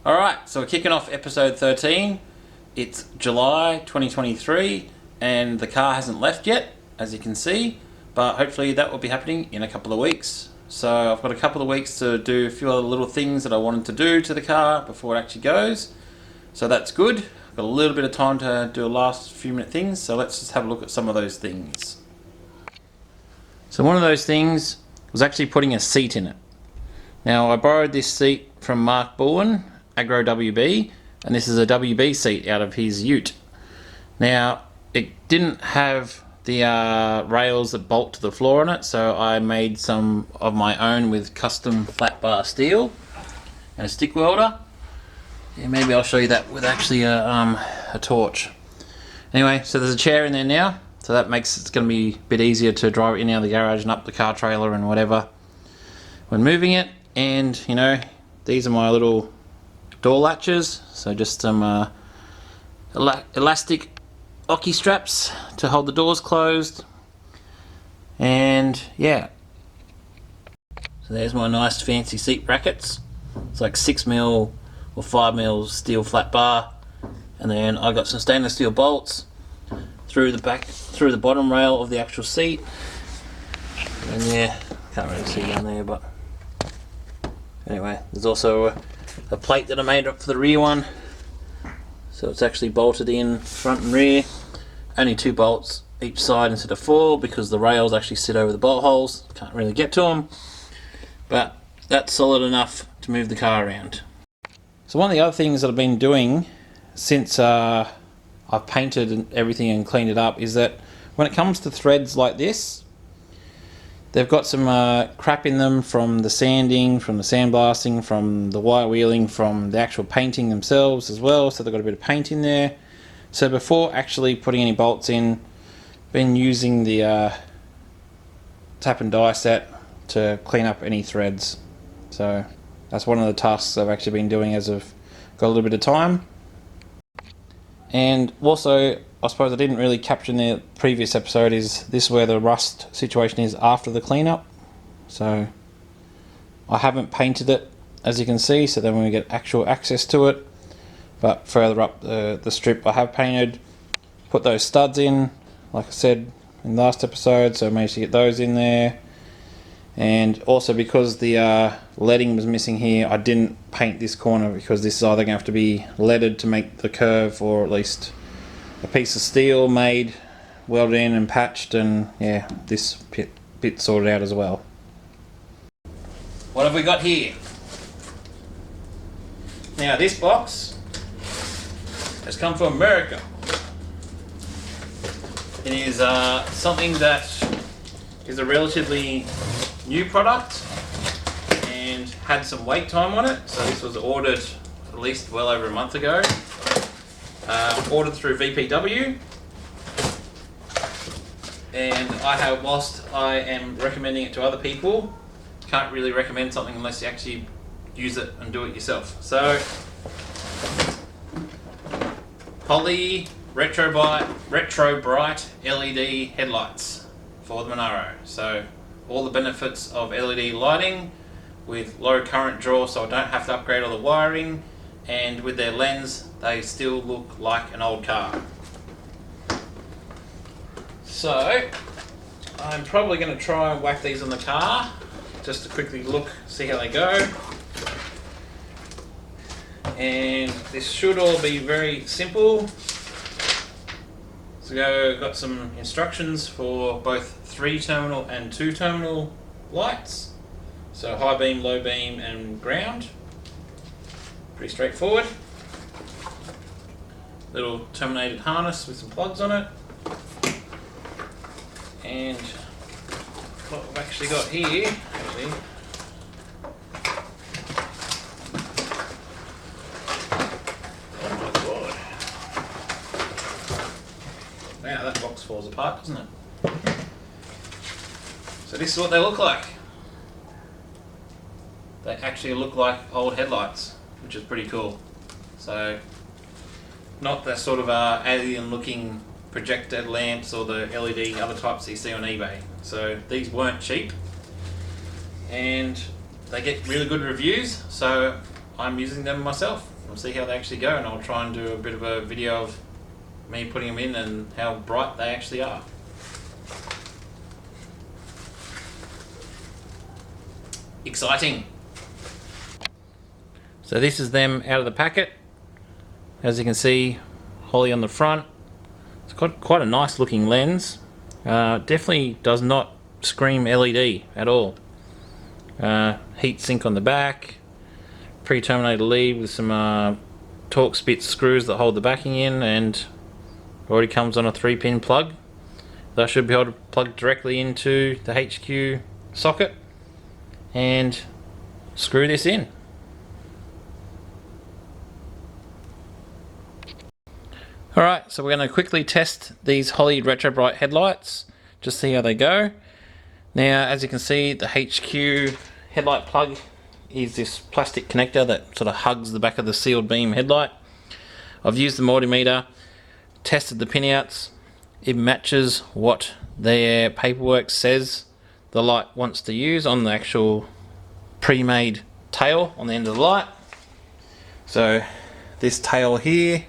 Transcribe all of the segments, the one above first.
Alright, so we're kicking off episode 13. It's July 2023 and the car hasn't left yet, as you can see, but hopefully that will be happening in a couple of weeks. So I've got a couple of weeks to do a few other little things that I wanted to do to the car before it actually goes. So that's good. I've got a little bit of time to do a last few minute things, so let's just have a look at some of those things. So one of those things was actually putting a seat in it. Now I borrowed this seat from Mark Bowen, Agro WB, and this is a WB seat out of his ute. Now it didn't have the rails that bolt to the floor on it, so I made some of my own with custom flat bar steel and a stick welder. Yeah, maybe I'll show you that with actually a torch. Anyway, so there's a chair in there now, so that makes it's going to be a bit easier to drive it in and out of the garage and up the car trailer and whatever when moving it. And you know, these are my little door latches, so just some elastic ocky straps to hold the doors closed. And yeah, so there's my nice fancy seat brackets. It's like 6mm or 5mm steel flat bar, and then I got some stainless steel bolts through the back, through the bottom rail of the actual seat. And yeah, can't really see down there, but anyway, there's also a plate that I made up for the rear one, so it's actually bolted in front and rear. Only 2 bolts each side instead of 4 because the rails actually sit over the bolt holes. Can't really get to them, but that's solid enough to move the car around. So one of the other things that I've been doing since I've painted and everything and cleaned it up is that when it comes to threads like this, they've got some crap in them from the sanding, from the sandblasting, from the wire wheeling, from the actual painting themselves as well, so they've got a bit of paint in there. So before actually putting any bolts in, been using the tap and die set to clean up any threads. So that's one of the tasks I've actually been doing as I've got a little bit of time. And also, I suppose I didn't really capture in the previous episode, is this where the rust situation is after the cleanup. So I haven't painted it, as you can see, so then when we get actual access to it. But further up the strip I have painted, put those studs in, like I said in the last episode, so I managed to get those in there. And also because the leading was missing here, I didn't paint this corner because this is either going to have to be leaded to make the curve, or at least a piece of steel made, welded in and patched, and yeah, this bit sorted out as well. What have we got here? Now this box has come from America. It is something that is a relatively new product and had some wait time on it. So this was ordered at least well over a month ago. Ordered through VPW, and whilst I am recommending it to other people, can't really recommend something unless you actually use it and do it yourself. So Poly Retro Bright LED headlights for the Monaro. So all the benefits of LED lighting with low current draw, so I don't have to upgrade all the wiring, and with their lens they still look like an old car. So I'm probably going to try and whack these on the car just to quickly look, see how they go. And this should all be very simple. So got some instructions for both 3-terminal and 2-terminal lights. So high beam, low beam and ground. Pretty straightforward. Little terminated harness with some plugs on it. And what we've actually got here, oh my god. Wow, that box falls apart, doesn't it? So this is what they look like. They actually look like old headlights, which is pretty cool. So not the sort of alien looking projected lamps or the LED other types that you see on eBay. So these weren't cheap and they get really good reviews, so I'm using them myself. We'll see how they actually go, and I'll try and do a bit of a video of me putting them in and how bright they actually are. Exciting. So this is them out of the packet. As you can see, Holly on the front. It's got quite a nice looking lens. Definitely does not scream LED at all. Heat sink on the back. Pre-terminated lead with some torque spit screws that hold the backing in, and already comes on a 3-pin plug. That should be able to plug directly into the HQ socket and screw this in. Alright, so we're going to quickly test these Holly Retro Bright headlights, just see how they go. Now, as you can see, the HQ headlight plug is this plastic connector that sort of hugs the back of the sealed beam headlight. I've used the multimeter, tested the pinouts. It matches what their paperwork says the light wants to use on the actual pre-made tail on the end of the light. So this tail here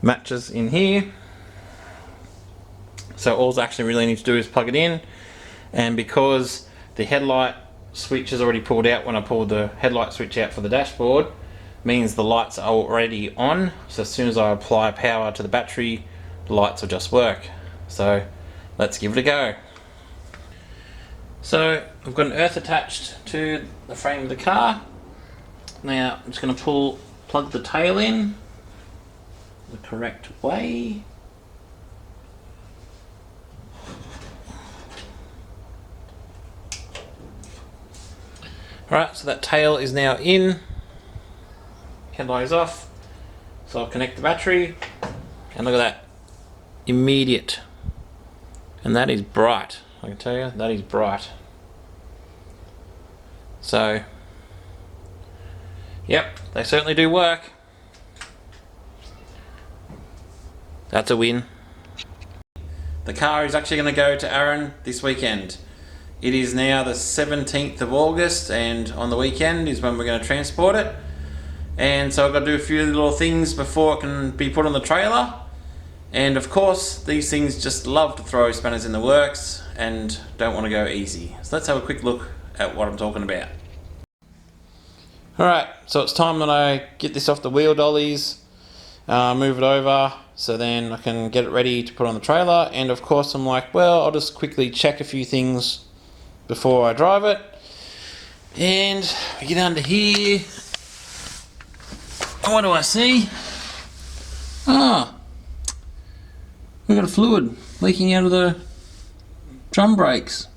matches in here. So all I actually really need to do is plug it in, and because the headlight switch is already pulled out when I pulled the headlight switch out for the dashboard, means the lights are already on. So as soon as I apply power to the battery, the lights will just work. So let's give it a go. So I've got an earth attached to the frame of the car. Now I'm just going to plug the tail in the correct way. Alright, so that tail is now in. Headlight is off. So I'll connect the battery, and look at that. Immediate. And that is bright. I can tell you, that is bright. So, yep, they certainly do work. That's a win. The car is actually going to go to Aaron this weekend. It is now the 17th of August, and on the weekend is when we're going to transport it. And so I've got to do a few little things before it can be put on the trailer. And of course, these things just love to throw spanners in the works and don't want to go easy. So let's have a quick look at what I'm talking about. Alright, so it's time that I get this off the wheel dollies, move it over, so then I can get it ready to put on the trailer. And of course I'm like, well, I'll just quickly check a few things before I drive it. And we get under here. What do I see? Ah, we've got a fluid leaking out of the drum brakes.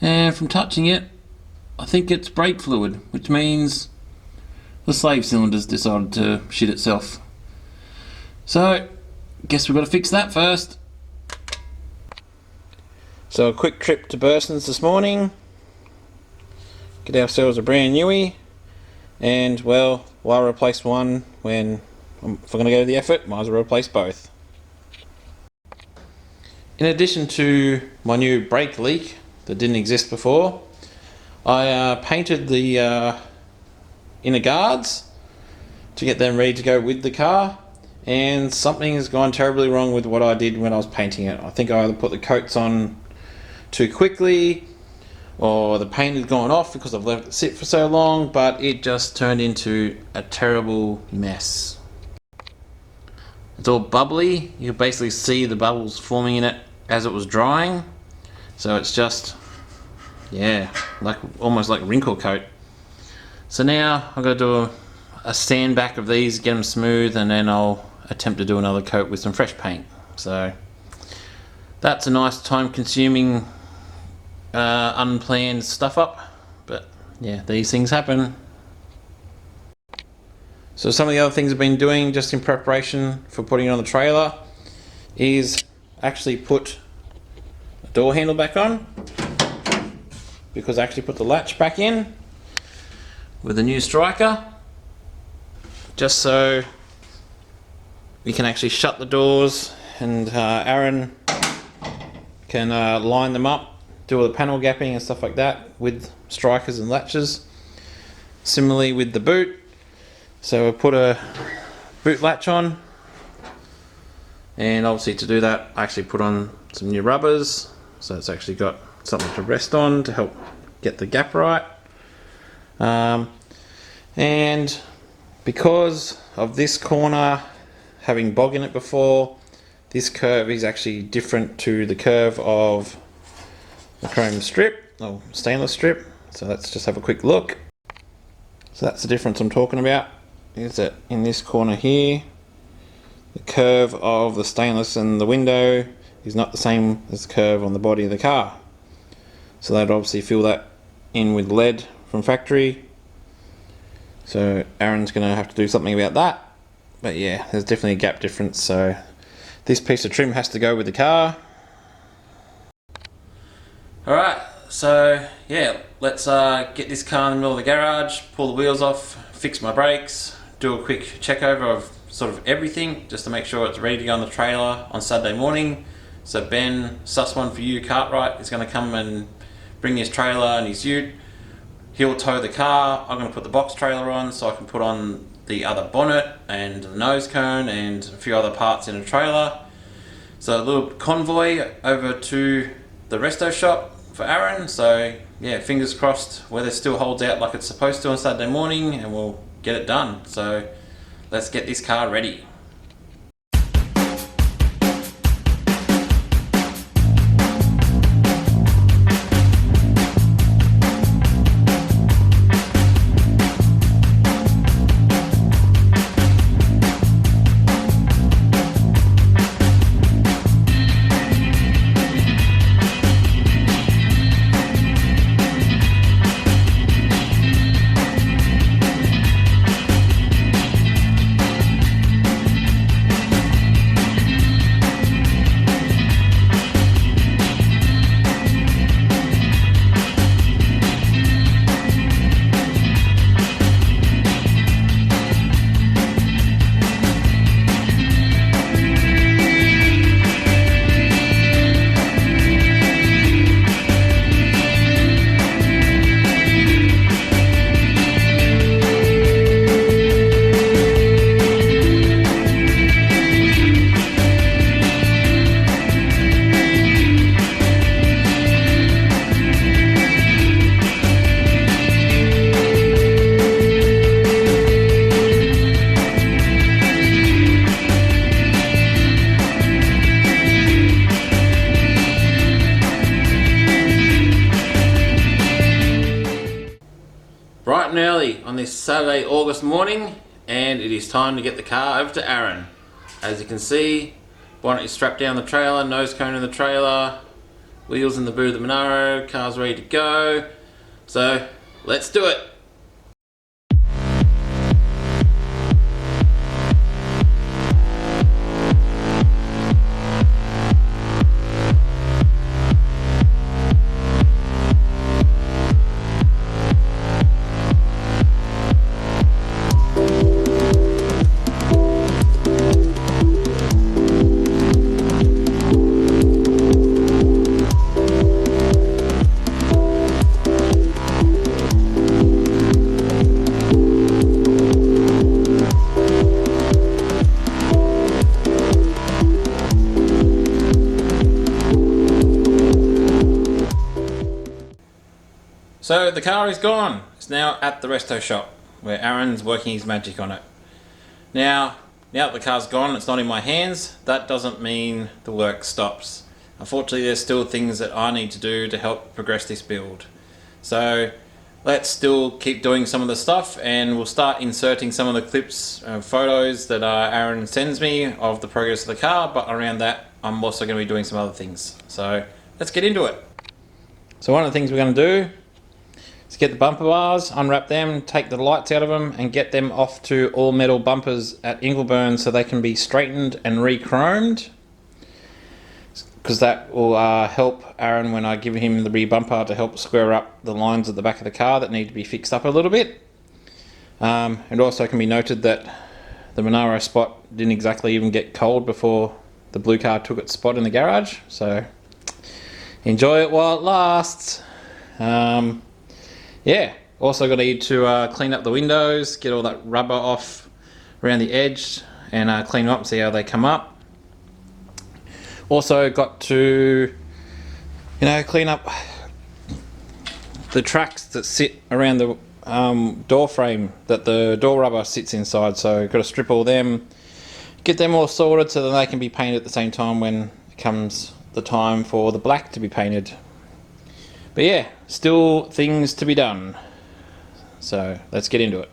And from touching it, I think it's brake fluid, which means the slave cylinder's decided to shit itself. So, guess we've got to fix that first. So a quick trip to Burson's this morning. Get ourselves a brand newie. And well, why replace one when if we're going to go to the effort, might as well replace both. In addition to my new brake leak that didn't exist before, I painted the inner guards to get them ready to go with the car, and something has gone terribly wrong with what I did when I was painting it. I think I either put the coats on too quickly, or the paint had gone off because I've let it sit for so long, but it just turned into a terrible mess. It's all bubbly. You can basically see the bubbles forming in it as it was drying. So it's just, yeah, like almost like wrinkle coat. So now I've got to do a sand back of these, get them smooth, and then I'll attempt to do another coat with some fresh paint. So that's a nice time-consuming, unplanned stuff up, but yeah, these things happen. So some of the other things I've been doing just in preparation for putting it on the trailer is actually put the door handle back on, because I actually put the latch back in with the new striker, just so we can actually shut the doors, and Aaron can line them up, do all the panel gapping and stuff like that with strikers and latches. similarly with the boot. So we'll put a boot latch on, and obviously to do that I actually put on some new rubbers, so it's actually got something to rest on to help get the gap right. And because of this corner having bog in it before, this curve is actually different to the curve of the chrome strip or stainless strip. So let's just have a quick look. So that's the difference I'm talking about, is that in this corner here, the curve of the stainless and the window is not the same as the curve on the body of the car. So they'd obviously fill that in with lead from factory. So Aaron's going to have to do something about that. But yeah, there's definitely a gap difference. So this piece of trim has to go with the car. Alright, so yeah, let's get this car in the middle of the garage, pull the wheels off, fix my brakes, do a quick check over of sort of everything just to make sure it's ready to go on the trailer on Saturday morning. So Ben, sus one for you, Cartwright, is going to come and bring his trailer and his ute. He'll tow the car. I'm going to put the box trailer on so I can put on the other bonnet and the nose cone and a few other parts in a trailer. So a little convoy over to the resto shop for Aaron. So yeah, fingers crossed weather still holds out like it's supposed to on Saturday morning and we'll get it done. So let's get this car ready. Bright and early on this Saturday, August morning, and it is time to get the car over to Aaron. As you can see, bonnet is strapped down the trailer, nose cone in the trailer, wheels in the boot of the Monaro, car's ready to go. So let's do it. So the car is gone. It's now at the resto shop where Aaron's working his magic on it. Now that the car's gone, it's not in my hands, that doesn't mean the work stops. Unfortunately, there's still things that I need to do to help progress this build. So let's still keep doing some of the stuff, and we'll start inserting some of the clips and photos that Aaron sends me of the progress of the car, but around that I'm also going to be doing some other things. So let's get into it. So one of the things we're going to do is get the bumper bars, unwrap them, take the lights out of them, and get them off to all metal bumpers at Ingleburn so they can be straightened and re-chromed, because that will help Aaron when I give him the rear bumper to help square up the lines at the back of the car that need to be fixed up a little bit. And also can be noted that the Monaro spot didn't exactly even get cold before the blue car took its spot in the garage, so enjoy it while it lasts. Yeah, Also got to need to clean up the windows, get all that rubber off around the edge, and clean them up and see how they come up. Also got to, clean up the tracks that sit around the door frame that the door rubber sits inside. So got to strip all them, get them all sorted so that they can be painted at the same time when it comes the time for the black to be painted. But yeah, still things to be done. So let's get into it.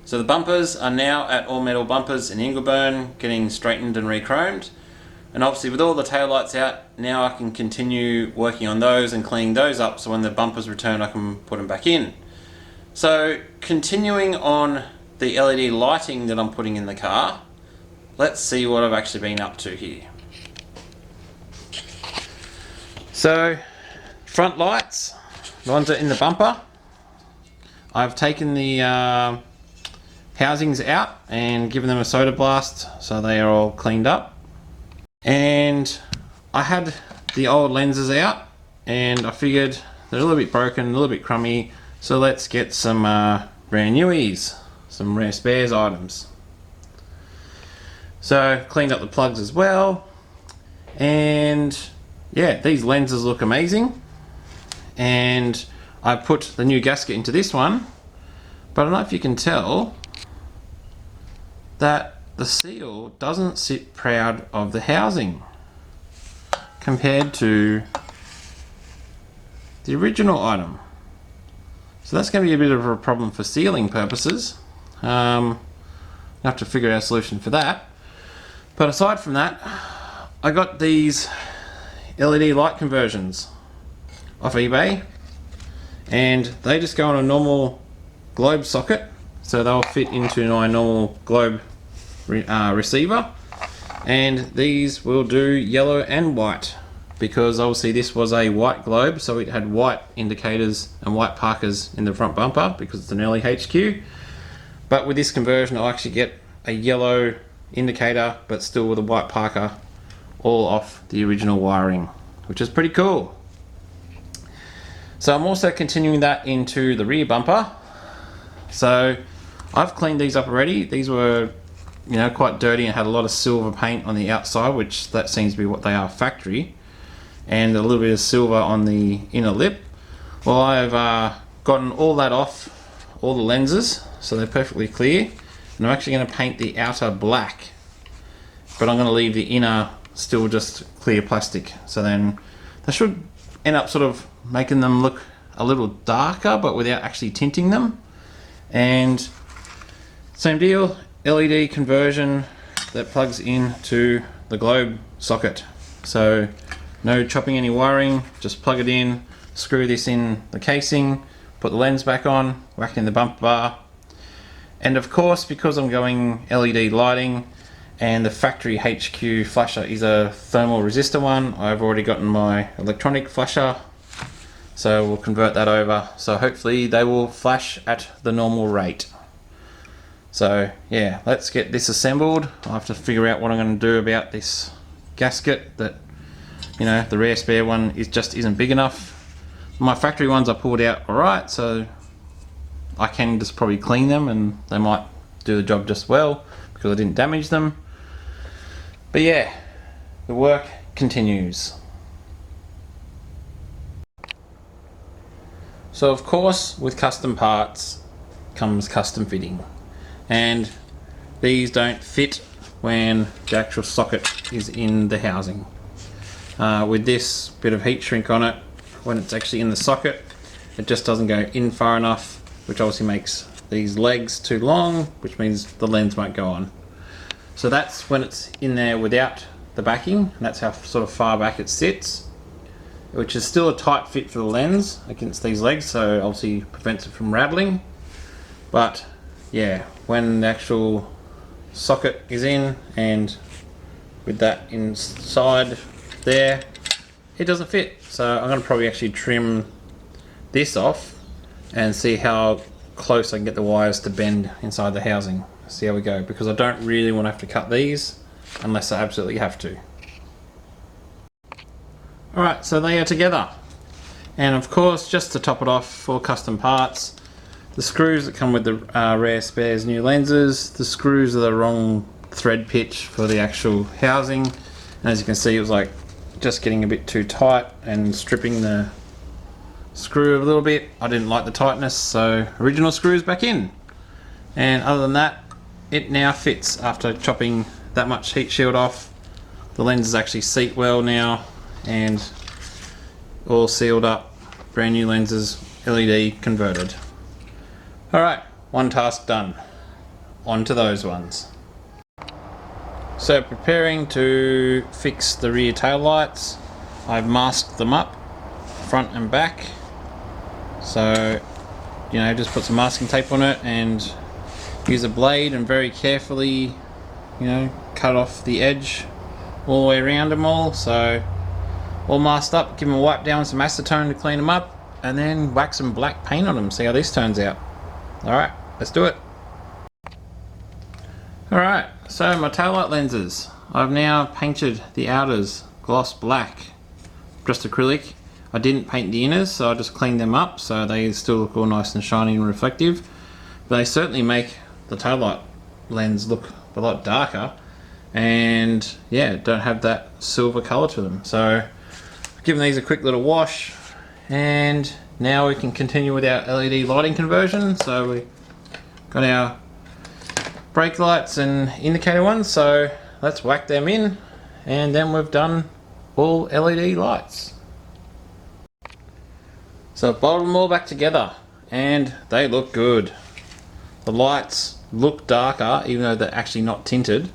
So the bumpers are now at All Metal Bumpers in Ingleburn, getting straightened and re-chromed. And obviously with all the taillights out, now I can continue working on those and cleaning those up so when the bumpers return I can put them back in. So continuing on the LED lighting that I'm putting in the car, let's see what I've actually been up to here. So front lights, the ones that are in the bumper, I've taken the housings out and given them a soda blast so they are all cleaned up. And I had the old lenses out and I figured they're a little bit broken, a little bit crummy, so let's get some brand newies, some rare spares items. So cleaned up the plugs as well, and yeah, these lenses look amazing. And I put the new gasket into this one, but I don't know if you can tell that the seal doesn't sit proud of the housing compared to the original item. So that's going to be a bit of a problem for sealing purposes. I'll have to figure out a solution for that. But aside from that, I got these LED light conversions off eBay, and they just go on a normal globe socket, so they'll fit into my normal globe receiver, and these will do yellow and white, because obviously this was a white globe, so it had white indicators and white parkers in the front bumper because it's an early HQ. But with this conversion I'll actually get a yellow indicator but still with a white parker, all off the original wiring, which is pretty cool. So I'm also continuing that into the rear bumper. So I've cleaned these up already. These were quite dirty and had a lot of silver paint on the outside, which that seems to be what they are factory, and a little bit of silver on the inner lip. Well, I've gotten all that off, all the lenses, so they're perfectly clear, and I'm actually going to paint the outer black, but I'm going to leave the inner still just clear plastic. So then they should end up sort of making them look a little darker but without actually tinting them. And same deal, LED conversion that plugs into the globe socket. So no chopping any wiring, just plug it in, screw this in the casing, put the lens back on, whack in the bumper bar. And of course, because I'm going LED lighting and the factory HQ flasher is a thermal resistor one. I've already gotten my electronic flasher, so we'll convert that over. So hopefully they will flash at the normal rate. So yeah, let's get this assembled. I'll have to figure out what I'm going to do about this gasket that, you know, the rare spare one just isn't big enough. My factory ones I pulled out alright, so I can just probably clean them and they might do the job just well because I didn't damage them. But yeah, the work continues. So of course, with custom parts comes custom fitting, and these don't fit when the actual socket is in the housing. With this bit of heat shrink on it, when it's actually in the socket, it just doesn't go in far enough, which obviously makes these legs too long, which means the lens won't go on. So that's when it's in there without the backing, and that's how sort of far back it sits, which is still a tight fit for the lens against these legs, so obviously prevents it from rattling. But yeah, when the actual socket is in and with that inside there, it doesn't fit. So I'm going to probably actually trim this off and see how close I can get the wires to bend inside the housing. See how we go, because I don't really want to have to cut these unless I absolutely have to. Alright, so they are together, and of course, just to top it off for custom parts, the screws that come with the Rare Spares new lenses, the screws are the wrong thread pitch for the actual housing, and as you can see, it was like just getting a bit too tight and stripping the screw a little bit. I didn't like the tightness, so original screws back in. And other than that, it now fits after chopping that much heat shield off. The lenses actually seat well now and all sealed up, brand new lenses, LED converted. Alright, one task done. On to those ones. So preparing to fix the rear tail lights. I've masked them up, front and back. So, you know, just put some masking tape on it and use a blade and very carefully, you know, cut off the edge all the way around them all. So all masked up, give them a wipe down with some acetone to clean them up, and then whack some black paint on them, see how this turns out. Alright, let's do it. Alright, so my taillight lenses. I've now painted the outers gloss black, just acrylic. I didn't paint the inners, so I just cleaned them up so they still look all nice and shiny and reflective. But they certainly make the taillight lens look a lot darker, and yeah, don't have that silver colour to them. So I've given these a quick little wash, and now we can continue with our LED lighting conversion. So we got our brake lights and indicator ones, so let's whack them in, and then we've done all LED lights. So I've bolted them all back together and they look good. The lights look darker even though they're actually not tinted,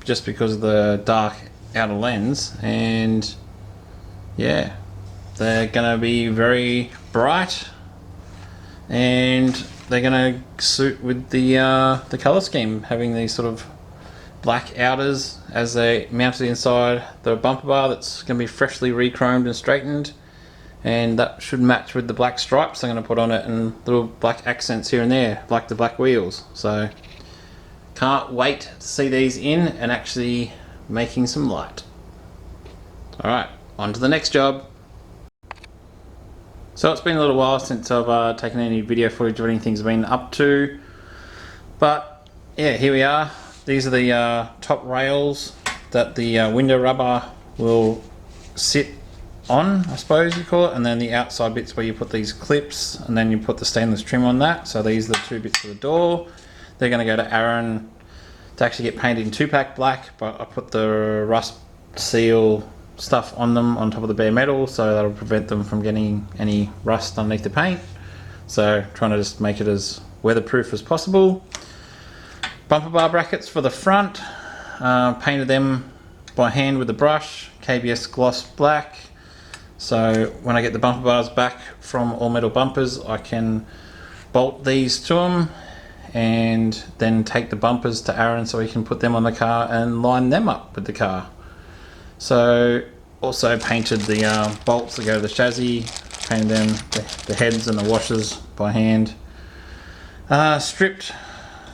just because of the dark outer lens, and yeah, they're gonna be very bright and they're gonna suit with the color scheme, having these sort of black outers as they mounted inside the bumper bar that's gonna be freshly re-chromed and straightened, and that should match with the black stripes I'm going to put on it and little black accents here and there like the black wheels. So can't wait to see these in and actually making some light. Alright, on to the next job. So it's been a little while since I've taken any video footage of anything I've been up to, but yeah, here we are. These are the top rails that the window rubber will sit on, I suppose you call it, and then the outside bits where you put these clips and then you put the stainless trim on that. So these are the two bits for the door. They're going to go to Aaron to actually get painted in 2-pack black, but I put the rust seal stuff on them on top of the bare metal, so that'll prevent them from getting any rust underneath the paint. So trying to just make it as weatherproof as possible. Bumper bar brackets for the front, painted them by hand with a brush, KBS gloss black. So when I get the bumper bars back from all metal bumpers, I can bolt these to them and then take the bumpers to Aaron so he can put them on the car and line them up with the car. So also painted the bolts that go to the chassis, painted them, the heads and the washers by hand. Stripped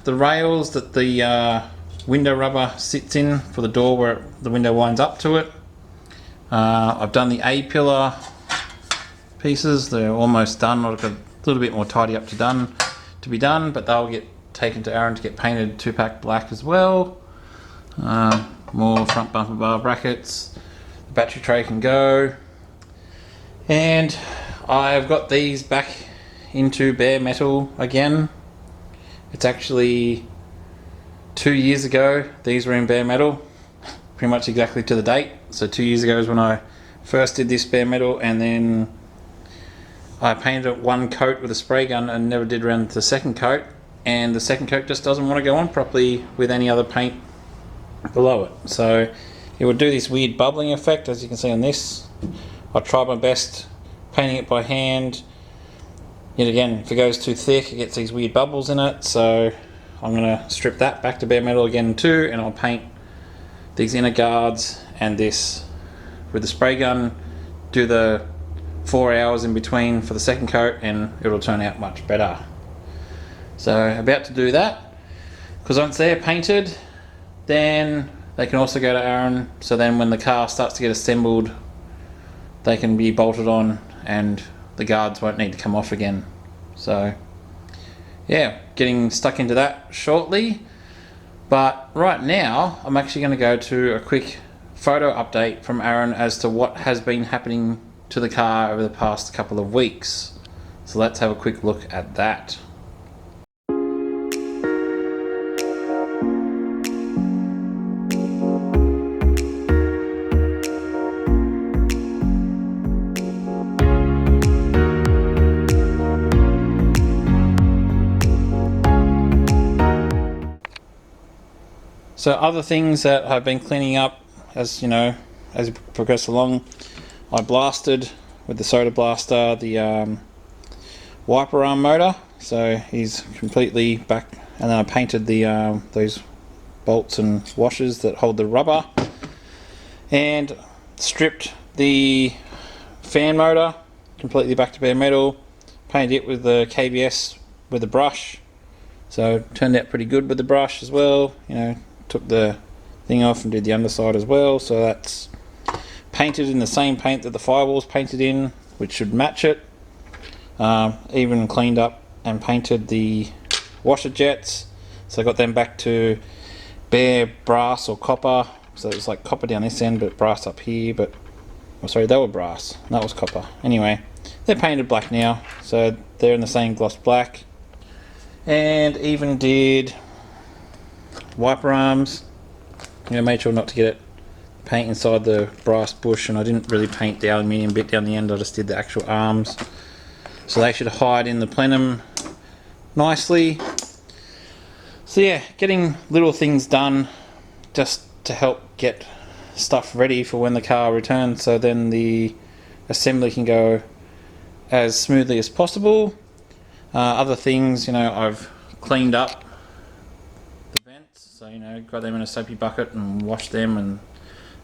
the rails that the window rubber sits in for the door where the window winds up to it. I've done the A-pillar pieces. They're almost done. I've got a little bit more tidy up to be done, but they'll get taken to Aaron to get painted 2-pack black as well. More front bumper bar brackets. The battery tray can go. And I've got these back into bare metal again. It's actually 2 years ago these were in bare metal, pretty much exactly to the date. So 2 years ago is when I first did this bare metal, and then I painted it one coat with a spray gun and never did around the second coat, and the second coat just doesn't want to go on properly with any other paint below it. So it would do this weird bubbling effect, as you can see on this. I tried my best painting it by hand. Yet again, if it goes too thick, it gets these weird bubbles in it, so I'm going to strip that back to bare metal again too, and I'll paint these inner guards and this with the spray gun, do the 4 hours in between for the second coat, and it'll turn out much better. So about to do that, because once they're painted, then they can also go to Aaron, so then when the car starts to get assembled, they can be bolted on and the guards won't need to come off again. So yeah, getting stuck into that shortly. But right now I'm actually going to go to a quick photo update from Aaron as to what has been happening to the car over the past couple of weeks. So let's have a quick look at that. So other things that I've been cleaning up, as you know, as we progress along, I blasted with the soda blaster the wiper arm motor, so he's completely back, and then I painted the those bolts and washers that hold the rubber, and stripped the fan motor completely back to bare metal, painted it with the KBS with the brush, so it turned out pretty good with the brush as well. You know, took the thing off and did the underside as well, so that's painted in the same paint that the firewall's painted in, which should match it. Even cleaned up and painted the washer jets, so I got them back to bare brass or copper, so it's like copper down this end but brass up here, but oh, sorry, they were brass, that was copper. Anyway, they're painted black now, so they're in the same gloss black. And even did wiper arms, you know, made sure not to get it paint inside the brass bush, and I didn't really paint the aluminium bit down the end, I just did the actual arms, so they should hide in the plenum nicely. So yeah, getting little things done just to help get stuff ready for when the car returns, so then the assembly can go as smoothly as possible. Other things, you know, I've cleaned up the vents, so you know, got them in a soapy bucket and washed them and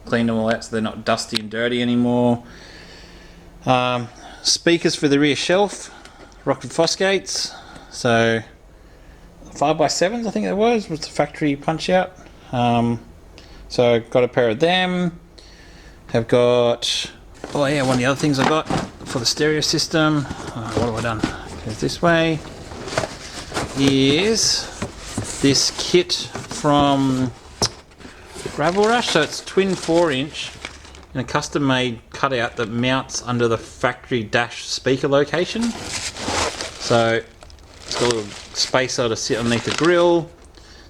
cleaned them all out so they're not dusty and dirty anymore. Speakers for the rear shelf, Rockford Fosgates, so 5x7s I think it was the factory punch out. So got a pair of them. Have got, oh yeah, one of the other things I got for the stereo system, what have I done? Goes this way, is this kit from Gravel Rush, so it's twin 4-inch and a custom made cutout that mounts under the factory dash speaker location. So it's got a little spacer to sit underneath the grill.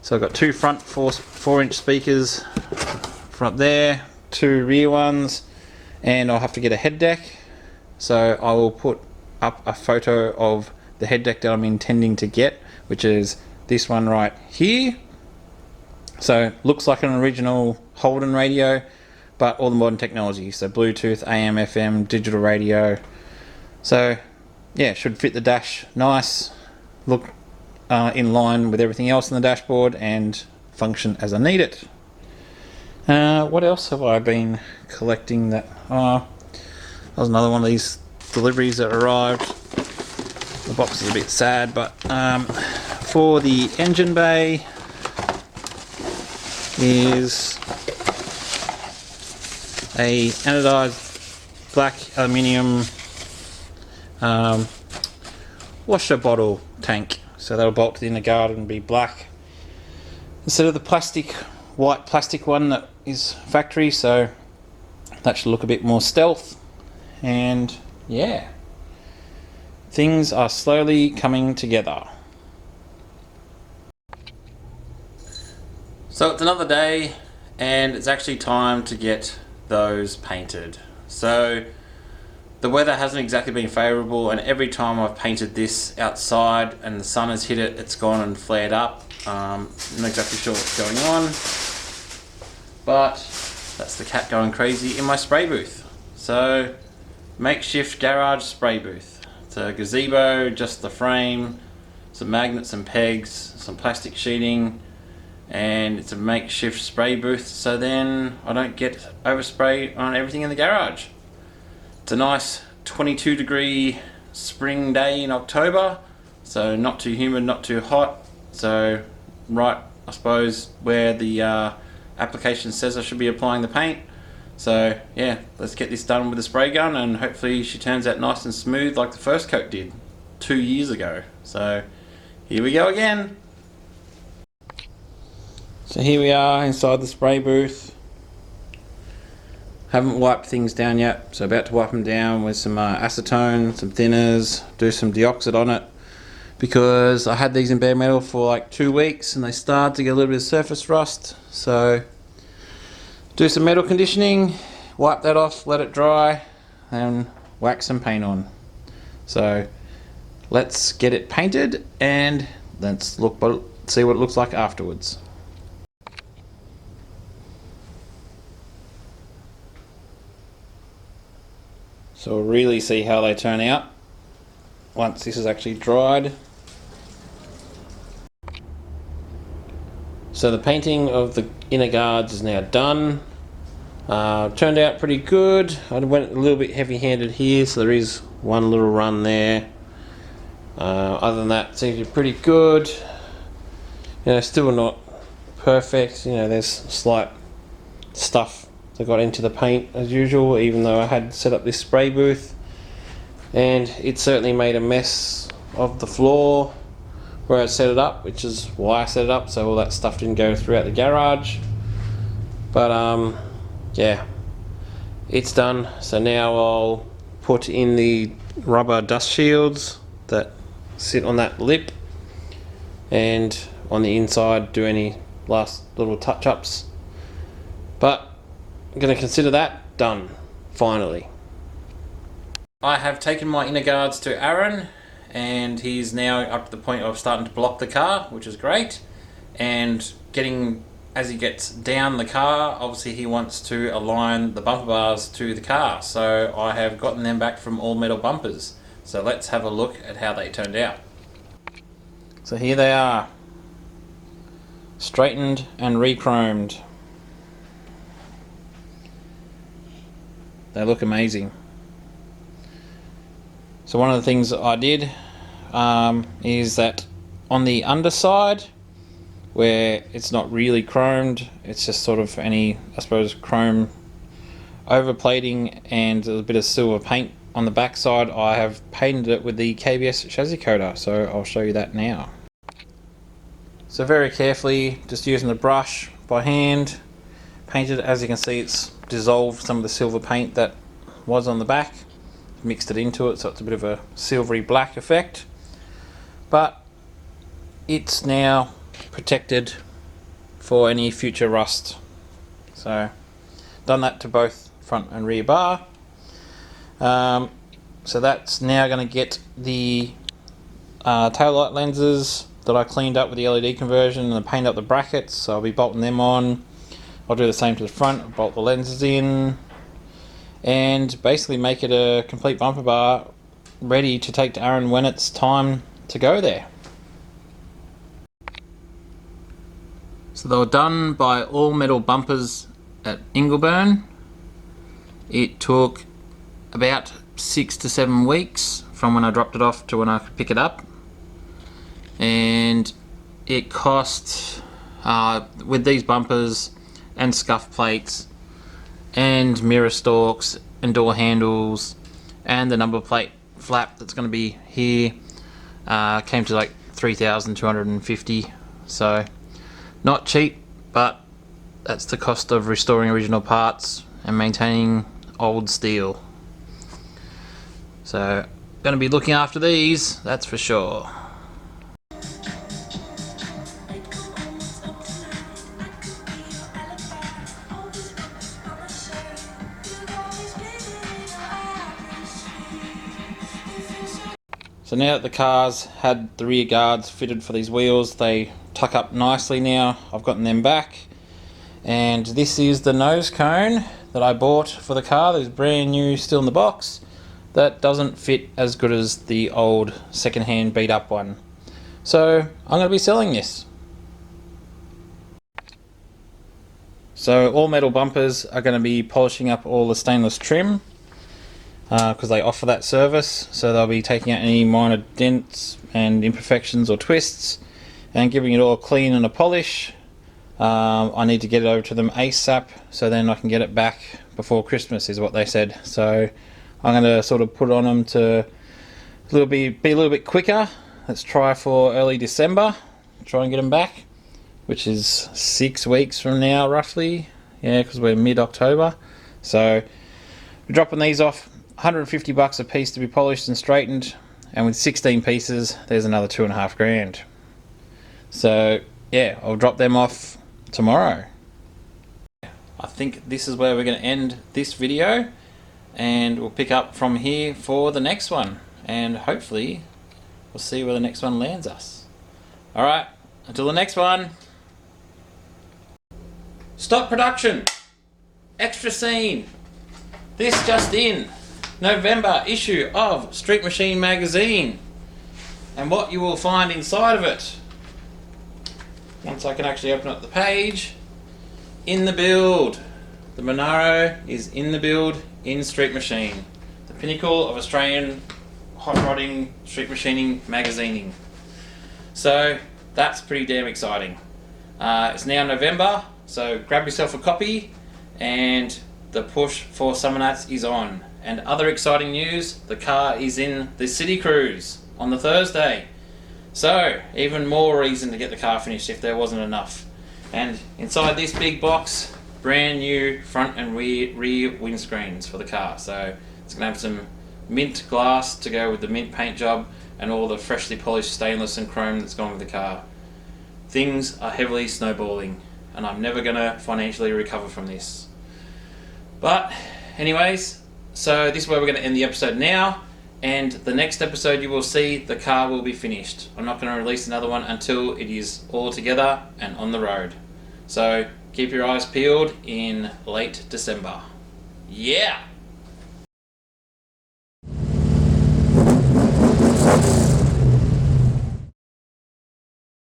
So I've got two front 4-inch speakers from up there, two rear ones, and I'll have to get a head deck. So I will put up a photo of the head deck that I'm intending to get, which is this one right here. So looks like an original Holden radio, but all the modern technology, so Bluetooth, AM, FM, digital radio. So yeah, should fit the dash nice, look in line with everything else on the dashboard and function as I need it. What else have I been collecting that... that was another one of these deliveries that arrived. The box is a bit sad, but for the engine bay is a anodized black aluminium washer bottle tank. So that'll bolt to the inner guard and be black instead of the white plastic one that is factory, so that should look a bit more stealth. And yeah, things are slowly coming together. So it's another day and it's actually time to get those painted. So the weather hasn't exactly been favourable, and every time I've painted this outside and the sun has hit it, it's gone and flared up. I'm not exactly sure what's going on, but that's the cat going crazy in my spray booth. So, makeshift garage spray booth. It's a gazebo, just the frame, some magnets and pegs, some plastic sheeting, and it's a makeshift spray booth so then I don't get overspray on everything in the garage. It's a nice 22-degree spring day in October, so not too humid, not too hot. So right, I suppose, where the application says I should be applying the paint. So yeah, let's get this done with the spray gun, and hopefully she turns out nice and smooth like the first coat did 2 years ago. So here we go again. So here we are inside the spray booth. Haven't wiped things down yet, so about to wipe them down with some acetone, some thinners, do some deoxide on it, because I had these in bare metal for like 2 weeks and they started to get a little bit of surface rust. So do some metal conditioning, wipe that off, let it dry, and whack some paint on. So let's get it painted and let's see what it looks like afterwards. So we'll really see how they turn out once this is actually dried. So the painting of the inner guards is now done. Turned out pretty good. I went a little bit heavy-handed here, so there is one little run there. Other than that, it seems to be pretty good. You know, still not perfect. You know, there's slight stuff that got into the paint as usual, even though I had set up this spray booth, and it certainly made a mess of the floor where I set it up, which is why I set it up, so all that stuff didn't go throughout the garage. But yeah, it's done. So now I'll put in the rubber dust shields that sit on that lip, and on the inside do any last little touch-ups. But I'm going to consider that done, finally. I have taken my inner guards to Aaron, and he's now up to the point of starting to block the car, which is great. And as he gets down the car, obviously he wants to align the bumper bars to the car. So I have gotten them back from all metal bumpers. So let's have a look at how they turned out. So here they are, straightened and re-chromed. They look amazing. So one of the things that I did is that on the underside, where it's not really chromed, it's just sort of any, I suppose, chrome overplating and a bit of silver paint on the back side, I have painted it with the KBS chassis coater, so I'll show you that now. So very carefully, just using the brush by hand, painted. As you can see, it's dissolved some of the silver paint that was on the back, mixed it into it, so it's a bit of a silvery black effect, but it's now protected for any future rust. So done that to both front and rear bar. So that's now going to get the tail light lenses that I cleaned up with the LED conversion and paint up the brackets, so I'll be bolting them on. I'll do the same to the front, bolt the lenses in, and basically make it a complete bumper bar ready to take to Aaron when it's time to go there. So they were done by All Metal Bumpers at Ingleburn. It took about 6 to 7 weeks from when I dropped it off to when I could pick it up, and it cost with these bumpers and scuff plates and mirror stalks and door handles and the number plate flap that's going to be here, came to like $3,250. So not cheap, but that's the cost of restoring original parts and maintaining old steel. So going to be looking after these, that's for sure. So now that the car's had the rear guards fitted for these wheels, they tuck up nicely now. I've gotten them back. And this is the nose cone that I bought for the car. It's brand new, still in the box. That doesn't fit as good as the old second-hand beat up one. So I'm going to be selling this. So All Metal Bumpers are going to be polishing up all the stainless trim, because they offer that service. So they'll be taking out any minor dents and imperfections or twists and giving it all a clean and a polish. I need to get it over to them ASAP, so then I can get it back before Christmas is what they said. So I'm going to sort of put on them to be a little bit quicker. Let's try for early December, try and get them back, which is 6 weeks from now roughly. Yeah, because we're mid-October. So we're dropping these off, $150 a piece to be polished and straightened, and with 16 pieces there's another $2.5 grand. So yeah, I'll drop them off tomorrow. I think this is where we're going to end this video, and we'll pick up from here for the next one, and hopefully we'll see where the next one lands us. Alright, until the next one. Stop production! Extra scene! This just in! November issue of Street Machine magazine, and what you will find inside of it. Once I can actually open up the page. In the build. The Monaro is in the build in Street Machine. The pinnacle of Australian hot rodding, street machining, magazining. So that's pretty damn exciting. It's now November, so grab yourself a copy, and the push for Summer Nats is on. And other exciting news, the car is in the City Cruise on the Thursday. So, even more reason to get the car finished if there wasn't enough. And inside this big box, brand new front and rear windscreens for the car. So, it's going to have some mint glass to go with the mint paint job and all the freshly polished stainless and chrome that's gone with the car. Things are heavily snowballing, and I'm never going to financially recover from this. But, anyways, so this is where we're going to end the episode now. And the next episode you will see the car will be finished. I'm not going to release another one until it is all together and on the road. So keep your eyes peeled in late December. Yeah!